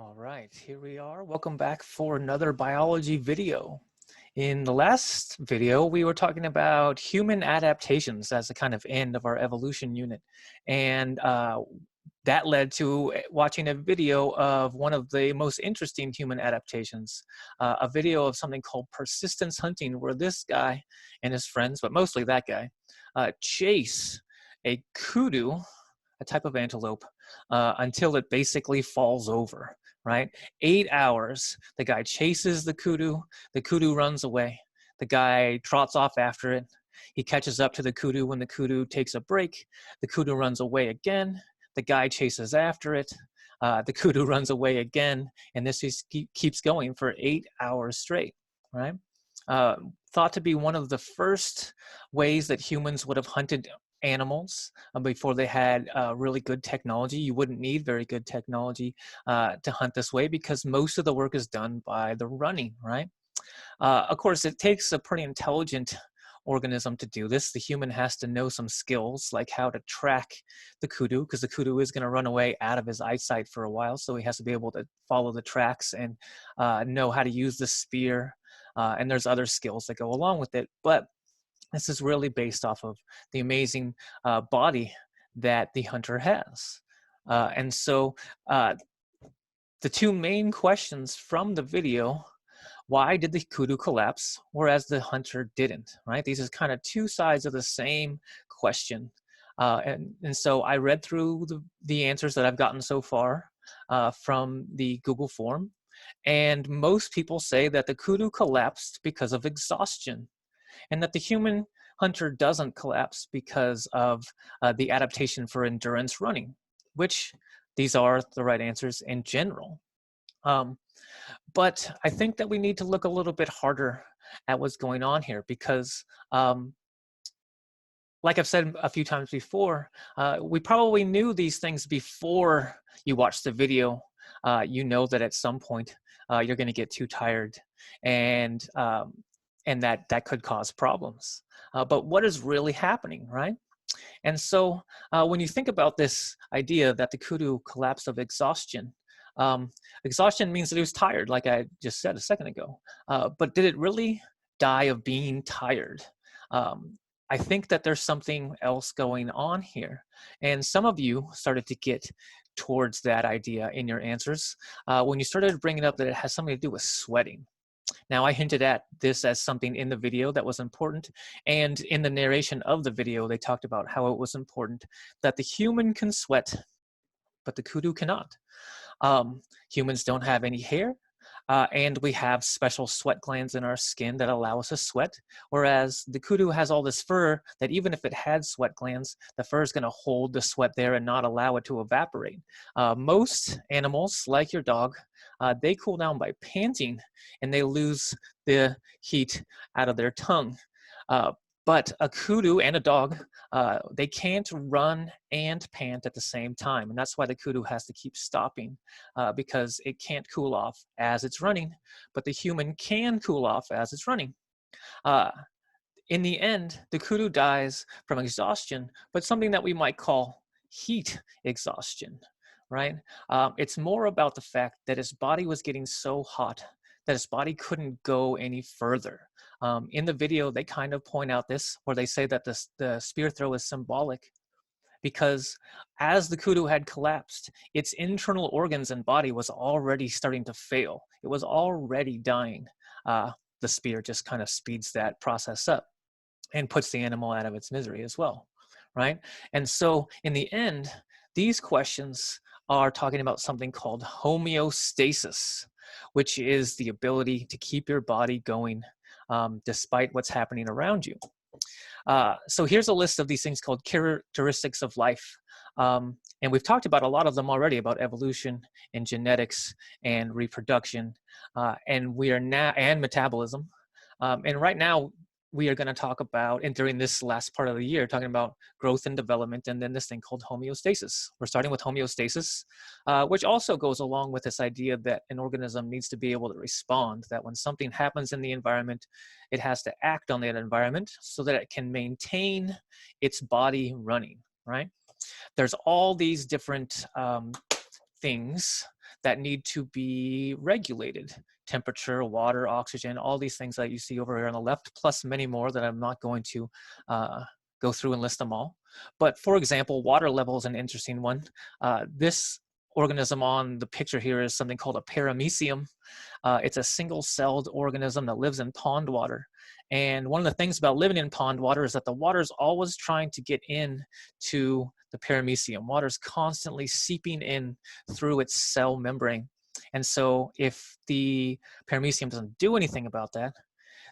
All right, here we are. Welcome back for another biology video. In the last video, we were talking about human adaptations as a kind of end of our evolution unit. And that led to watching a video of one of the most interesting human adaptations, a video of something called persistence hunting, where this guy and his friends, but mostly that guy, chase a kudu, a type of antelope, until it basically falls over, right? 8 hours, the guy chases the kudu runs away. The guy trots off after it. He catches up to the kudu when the kudu takes a break. The kudu runs away again. The guy chases after it. The kudu runs away again. And this just keeps going for 8 hours straight, right? Thought to be one of the first ways that humans would have hunted animals before they had really good technology. You wouldn't need very good technology to hunt this way because most of the work is done by the running, right? Of course, it takes a pretty intelligent organism to do this. The human has to know some skills like how to track the kudu, because the kudu is going to run away out of his eyesight for a while, so he has to be able to follow the tracks and know how to use the spear, and there's other skills that go along with it. But this is really based off of the amazing body that the hunter has. And so the two main questions from the video: why did the kudu collapse, whereas the hunter didn't, right? These are kind of two sides of the same question. And so I read through the answers that I've gotten so far from the Google form, and most people say that the kudu collapsed because of exhaustion, and that the human hunter doesn't collapse because of the adaptation for endurance running, which these are the right answers in general. But I think that we need to look a little bit harder at what's going on here because, like I've said a few times before, we probably knew these things before you watched the video. You know that at some point you're going to get too tired, and that could cause problems. But what is really happening, right? And so when you think about this idea that the kudu collapsed of exhaustion, exhaustion means that he was tired, like I just said a second ago. But did it really die of being tired? I think that there's something else going on here. And some of you started to get towards that idea in your answers when you started bringing up that it has something to do with sweating. Now, I hinted at this as something in the video that was important, and in the narration of the video, they talked about how it was important that the human can sweat, but the kudu cannot. Humans don't have any hair, and we have special sweat glands in our skin that allow us to sweat, whereas the kudu has all this fur that even if it had sweat glands, the fur is going to hold the sweat there and not allow it to evaporate. Most animals, like your dog, they cool down by panting, and they lose the heat out of their tongue. But a kudu and a dog, they can't run and pant at the same time. And that's why the kudu has to keep stopping because it can't cool off as it's running, but the human can cool off as it's running. In the end, the kudu dies from exhaustion, but something that we might call heat exhaustion, right? It's more about the fact that his body was getting so hot that his body couldn't go any further. In the video, they kind of point out this, where they say that the spear throw is symbolic because as the kudu had collapsed, its internal organs and body was already starting to fail. It was already dying. The spear just kind of speeds that process up and puts the animal out of its misery as well, right? And so in the end, these questions are talking about something called homeostasis, which is the ability to keep your body going despite what's happening around you. So here's a list of these things called characteristics of life. And we've talked about a lot of them already, about evolution and genetics and reproduction, and we are now, and metabolism. And right now, we are going to talk about, and during this last part of the year, talking about growth and development, and then this thing called homeostasis. We're starting with homeostasis, which also goes along with this idea that an organism needs to be able to respond, that when something happens in the environment, it has to act on that environment so that it can maintain its body running, right? There's all these different things that need to be regulated. Temperature, water, oxygen, all these things that you see over here on the left, plus many more that I'm not going to go through and list them all. But for example, water level is an interesting one. This organism on the picture here is something called a paramecium. It's a single-celled organism that lives in pond water. And one of the things about living in pond water is that the water is always trying to get in to the paramecium. Water is constantly seeping in through its cell membrane. And so if the paramecium doesn't do anything about that,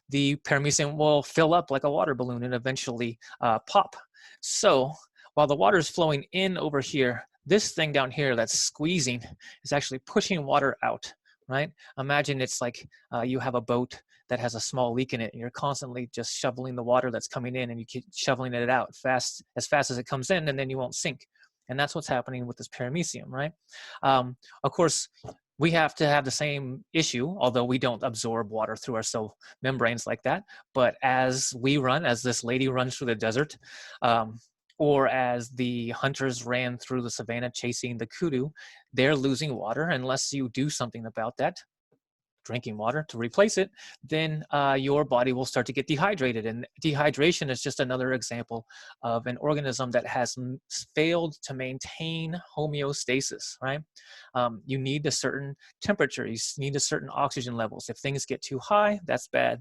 the paramecium will fill up like a water balloon and eventually pop. So while the water is flowing in over here, this thing down here that's squeezing is actually pushing water out, right? Imagine it's like you have a boat that has a small leak in it and you're constantly just shoveling the water that's coming in and you keep shoveling it out as fast as it comes in, and then you won't sink. And that's what's happening with this paramecium, right? Of course, we have to have the same issue, although we don't absorb water through our cell membranes like that. But as we run, as this lady runs through the desert, or as the hunters ran through the savannah chasing the kudu, they're losing water. Unless you do something about that, drinking water to replace it, then your body will start to get dehydrated. And dehydration is just another example of an organism that has failed to maintain homeostasis, right? You need a certain temperature, you need a certain oxygen levels. If things get too high, that's bad.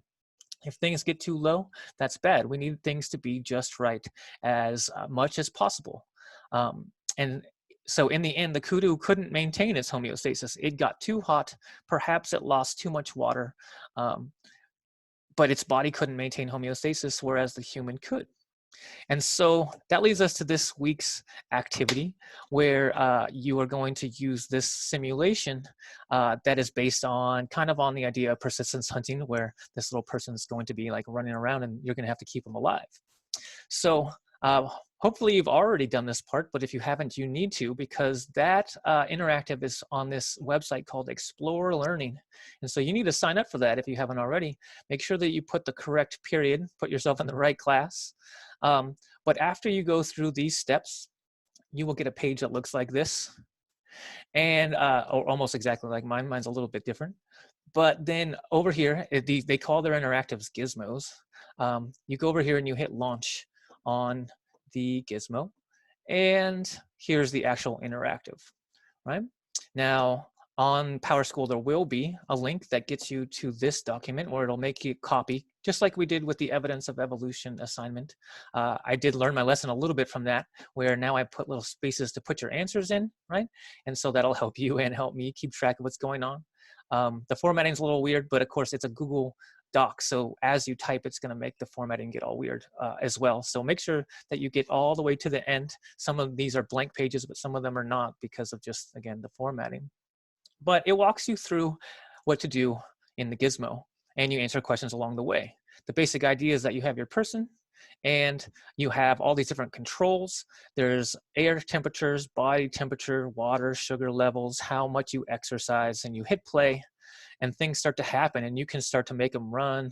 If things get too low, that's bad. We need things to be just right as much as possible. And so in the end, the kudu couldn't maintain its homeostasis. It got too hot, perhaps it lost too much water, but its body couldn't maintain homeostasis, whereas the human could. And so that leads us to this week's activity, where you are going to use this simulation that is based on kind of on the idea of persistence hunting, where this little person is going to be like running around and you're going to have to keep them alive. So hopefully you've already done this part, but if you haven't, you need to, because that interactive is on this website called Explore Learning. And so you need to sign up for that if you haven't already. Make sure that you put the correct period, put yourself in the right class. But after you go through these steps, you will get a page that looks like this, and or almost exactly like mine. Mine's a little bit different. But then over here, they call their interactives gizmos. You go over here and you hit launch on the gizmo, and here's the actual interactive, right? Now, on PowerSchool, there will be a link that gets you to this document where it'll make you copy, just like we did with the evidence of evolution assignment. I did learn my lesson a little bit from that, where now I put little spaces to put your answers in, right? And so that'll help you and help me keep track of what's going on. The formatting is a little weird, but of course it's a Google Doc, so as you type, it's going to make the formatting get all weird as well. So make sure that you get all the way to the end. Some of these are blank pages, but some of them are not because of just, again, the formatting. But it walks you through what to do in the gizmo, and you answer questions along the way. The basic idea is that you have your person, and you have all these different controls. There's air temperatures, body temperature, water, sugar levels, how much you exercise, and you hit play, and things start to happen, and you can start to make them run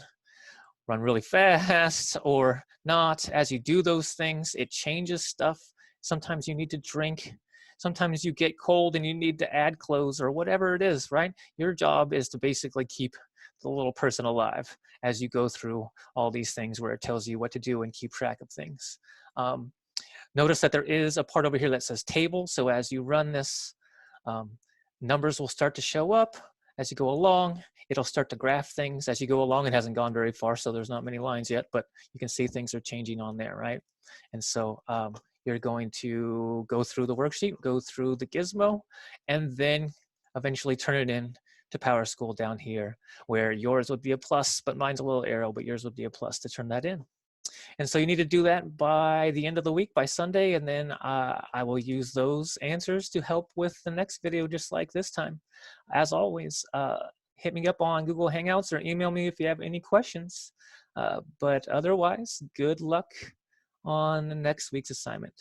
really fast or not. As you do those things, it changes stuff. Sometimes you need to drink. Sometimes you get cold and you need to add clothes or whatever it is, right? Your job is to basically keep the little person alive as you go through all these things where it tells you what to do and keep track of things. Notice that there is a part over here that says table. So as you run this, numbers will start to show up. As you go along, it'll start to graph things. As you go along, it hasn't gone very far, so there's not many lines yet, but you can see things are changing on there, right? And so you're going to go through the worksheet, go through the gizmo, and then eventually turn it in to PowerSchool down here, where yours would be a plus, but mine's a little arrow, but yours would be a plus to turn that in. And so you need to do that by the end of the week, by Sunday, and then I will use those answers to help with the next video just like this time. As always, hit me up on Google Hangouts or email me if you have any questions. But otherwise, good luck on next week's assignment.